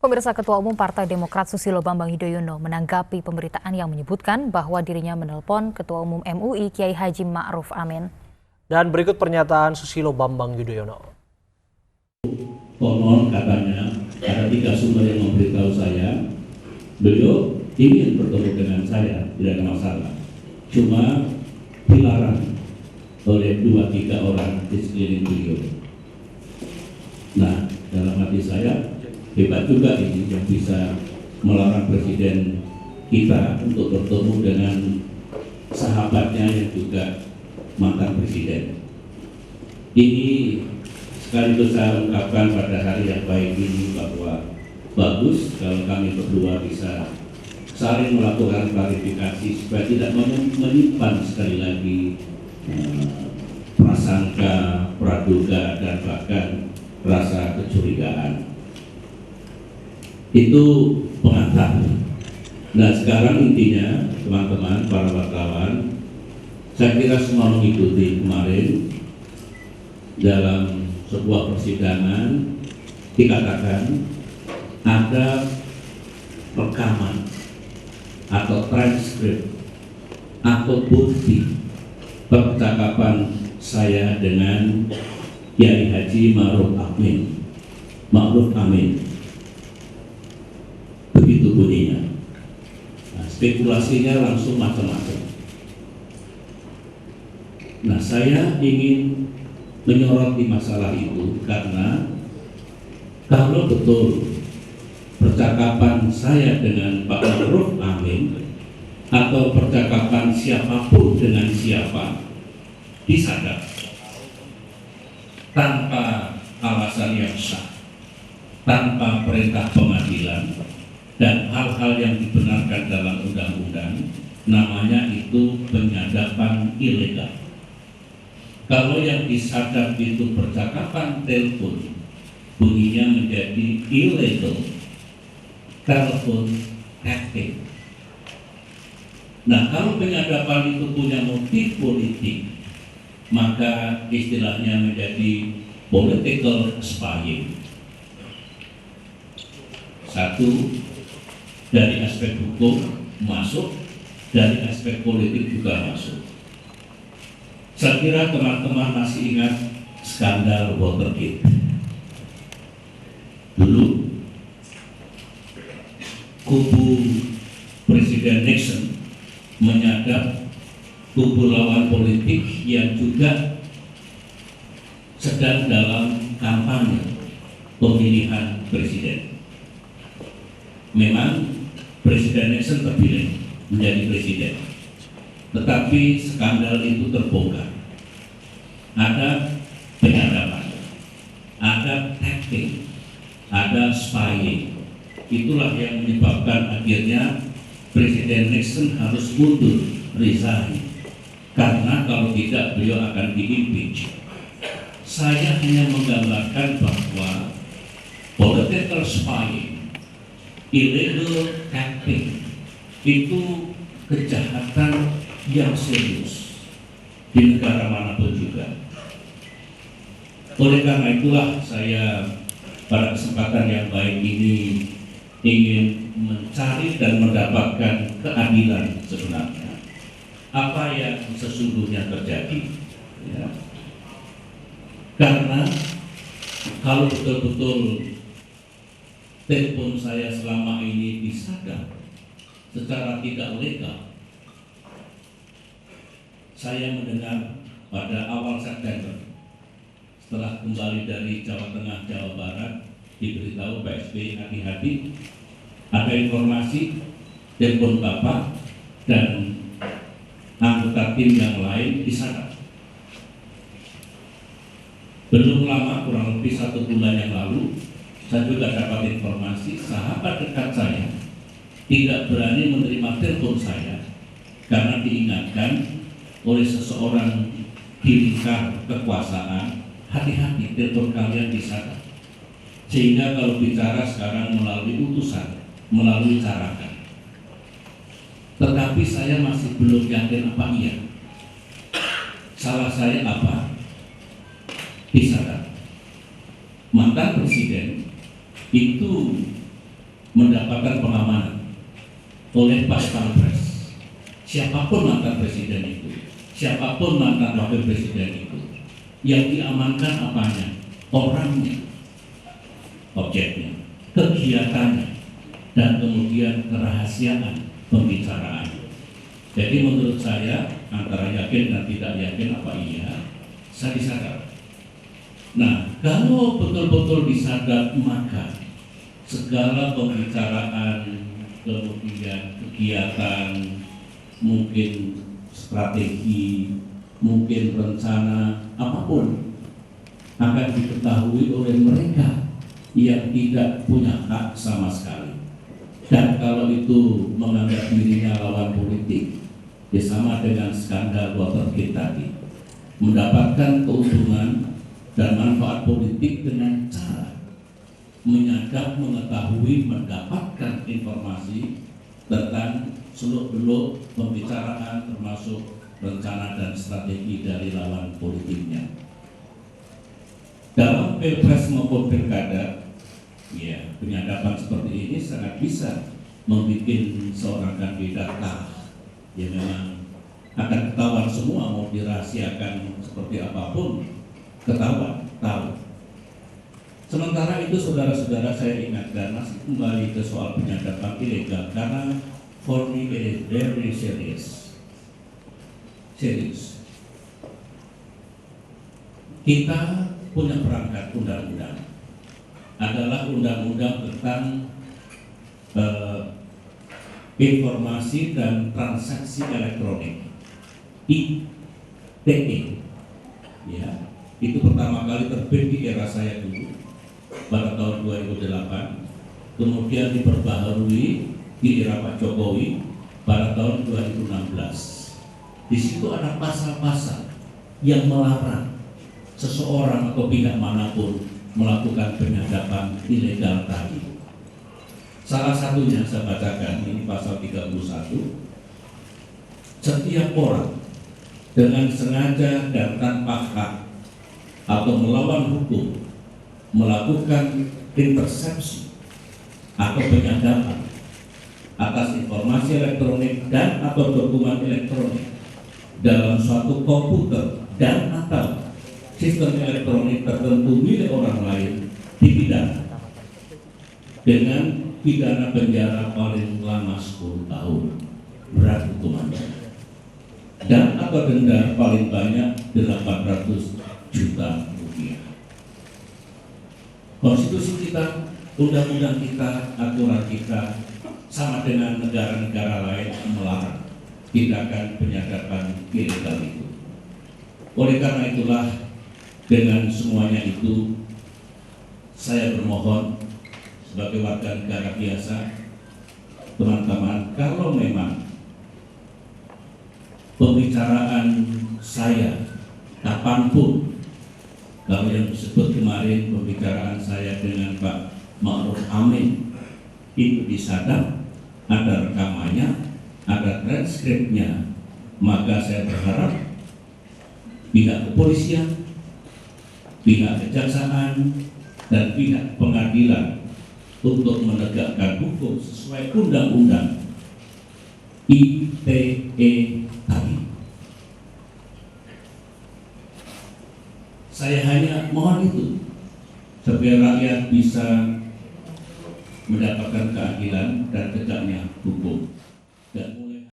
Pemirsa, Ketua Umum Partai Demokrat Susilo Bambang Yudhoyono menanggapi pemberitaan yang menyebutkan bahwa dirinya menelpon Ketua Umum MUI Kiai Haji Ma'ruf Amin. Dan berikut pernyataan Susilo Bambang Yudhoyono. Konon katanya ada 3 sumber yang memberitahu saya, beliau ingin bertemu dengan saya, tidak ada masalah. Cuma dilarang oleh 2-3 orang di sekeliling beliau. Nah, dalam hati saya, hebat juga ini yang bisa melarang presiden kita untuk bertemu dengan sahabatnya yang juga mantan presiden. Ini sekaligus saya ungkapkan pada hari yang baik ini bahwa bagus kalau kami berdua bisa saling melakukan klarifikasi supaya tidak menyimpan sekali lagi prasangka, praduga, dan bahkan rasa kecurigaan. Itu pengantar. Nah, sekarang intinya teman-teman para wartawan, saya kira semua mengikuti kemarin dalam sebuah persidangan dikatakan ada rekaman atau transkrip atau bukti percakapan saya dengan Kiai Haji Ma'ruf Amin. Begitu bunyinya. Nah, spekulasinya langsung macam-macam. Nah, saya ingin menyoroti masalah itu karena kalau betul percakapan saya dengan Pak Ma'ruf Amin atau percakapan siapapun dengan siapa disadap tanpa alasan yang sah, tanpa perintah pengadilan, dan hal-hal yang dibenarkan dalam undang-undang, namanya itu penyadapan ilegal. Kalau yang disadap itu percakapan telepon, bunyinya menjadi illegal, telepon hacking. Nah, kalau penyadapan itu punya motif politik, maka istilahnya menjadi political spying. Satu, dari aspek hukum masuk, dari aspek politik juga masuk. Saya kira teman-teman masih ingat skandal Watergate. Dulu kubu Presiden Nixon menyadap kubu lawan politik yang juga sedang dalam kampanye pemilihan presiden. Memang Presiden Nixon terpilih menjadi presiden, tetapi skandal itu terbongkar. Ada penyadapan, ada hacking, ada spying. Itulah yang menyebabkan akhirnya Presiden Nixon harus mundur, resign, karena kalau tidak beliau akan di-impeach. Saya hanya menggambarkan bahwa political spying, illegal hacking itu kejahatan yang serius di negara manapun juga. Oleh karena itulah saya pada kesempatan yang baik ini ingin mencari dan mendapatkan keadilan sebenarnya. Apa yang sesungguhnya terjadi. Ya. Karena kalau betul-betul telepon saya selama ini disadap secara tidak legal, saya mendengar pada awal September setelah kembali dari Jawa Tengah, Jawa Barat, diberitahu Pak SBY hati-hati, ada informasi telepon Bapak dan anggota tim yang lain disadap. Belum lama, kurang lebih 1 bulan yang lalu, saya juga dapat informasi sahabat dekat saya tidak berani menerima telepon saya karena diingatkan oleh seseorang di lingkar kekuasaan, hati-hati telepon kalian disadap. Sehingga kalau bicara sekarang melalui utusan, melalui carakan. Tetapi saya masih belum yakin apa iya. Salah saya apa? Disadap. Mantan presiden itu mendapatkan pengamanan oleh Pak Pampres. Siapapun mantan presiden itu, siapapun mantan wakil presiden itu, yang diamankan apanya? Orangnya, objeknya, kegiatannya, dan kemudian kerahasiaan pembicaraan. Jadi menurut saya, antara yakin dan tidak yakin apa iya, saya disadap. Nah, kalau betul-betul disadap, maka segala pembicaraan, kemudian kegiatan, mungkin strategi, mungkin rencana, apapun akan diketahui oleh mereka yang tidak punya hak sama sekali. Dan kalau itu menganggap dirinya lawan politik, ya sama dengan skandal Watergate tadi, mendapatkan keuntungan dan manfaat politik dengan cara menyadap, mengetahui, mendapatkan informasi tentang seluk-beluk pembicaraan termasuk rencana dan strategi dari lawan politiknya. Dalam pilpres maupun pilkada, ya penyadapan seperti ini sangat bisa membuat seorang kandidat yang memang akan ketahuan semua, mau dirahasiakan seperti apapun, ketahuan, tahu. Sementara itu saudara-saudara, saya ingatkan masih kembali ke soal penyadapan ilegal, karena for me it is very serious. Kita punya perangkat undang-undang, adalah undang-undang tentang informasi dan transaksi elektronik, ITE. Ya, itu pertama kali terbit di era saya dulu pada tahun 2008, kemudian diperbaharui di era Pak Jokowi pada tahun 2016. Di situ ada pasal-pasal yang melarang seseorang atau pihak manapun melakukan penyadapan ilegal tadi. Salah satunya saya bacakan, ini pasal 31. Setiap orang dengan sengaja dan tanpa hak atau melawan hukum melakukan intersepsi atau penyadapan atas informasi elektronik dan atau dokumen elektronik dalam suatu komputer dan atau sistem elektronik tertentu milik orang lain dipidana dengan pidana penjara paling lama 10 tahun, berat hukumannya, dan atau denda paling banyak 800 juta rupiah. Konstitusi kita, undang-undang kita, aturan kita sama dengan negara-negara lain melarang tindakan penyadapan ilegal itu. Oleh karena itulah, dengan semuanya itu, saya bermohon sebagai warga negara biasa, teman-teman, kalau memang pembicaraan saya kapanpun, kalau yang disebut kemarin pembicaraan saya dengan Pak Ma'ruf Amin itu disadap, ada rekamannya, ada transkripnya, maka saya berharap pihak kepolisian, pihak kejaksaan, dan pihak pengadilan untuk menegakkan hukum sesuai undang-undang ITE tadi. Saya hanya mohon itu supaya rakyat bisa mendapatkan keadilan dan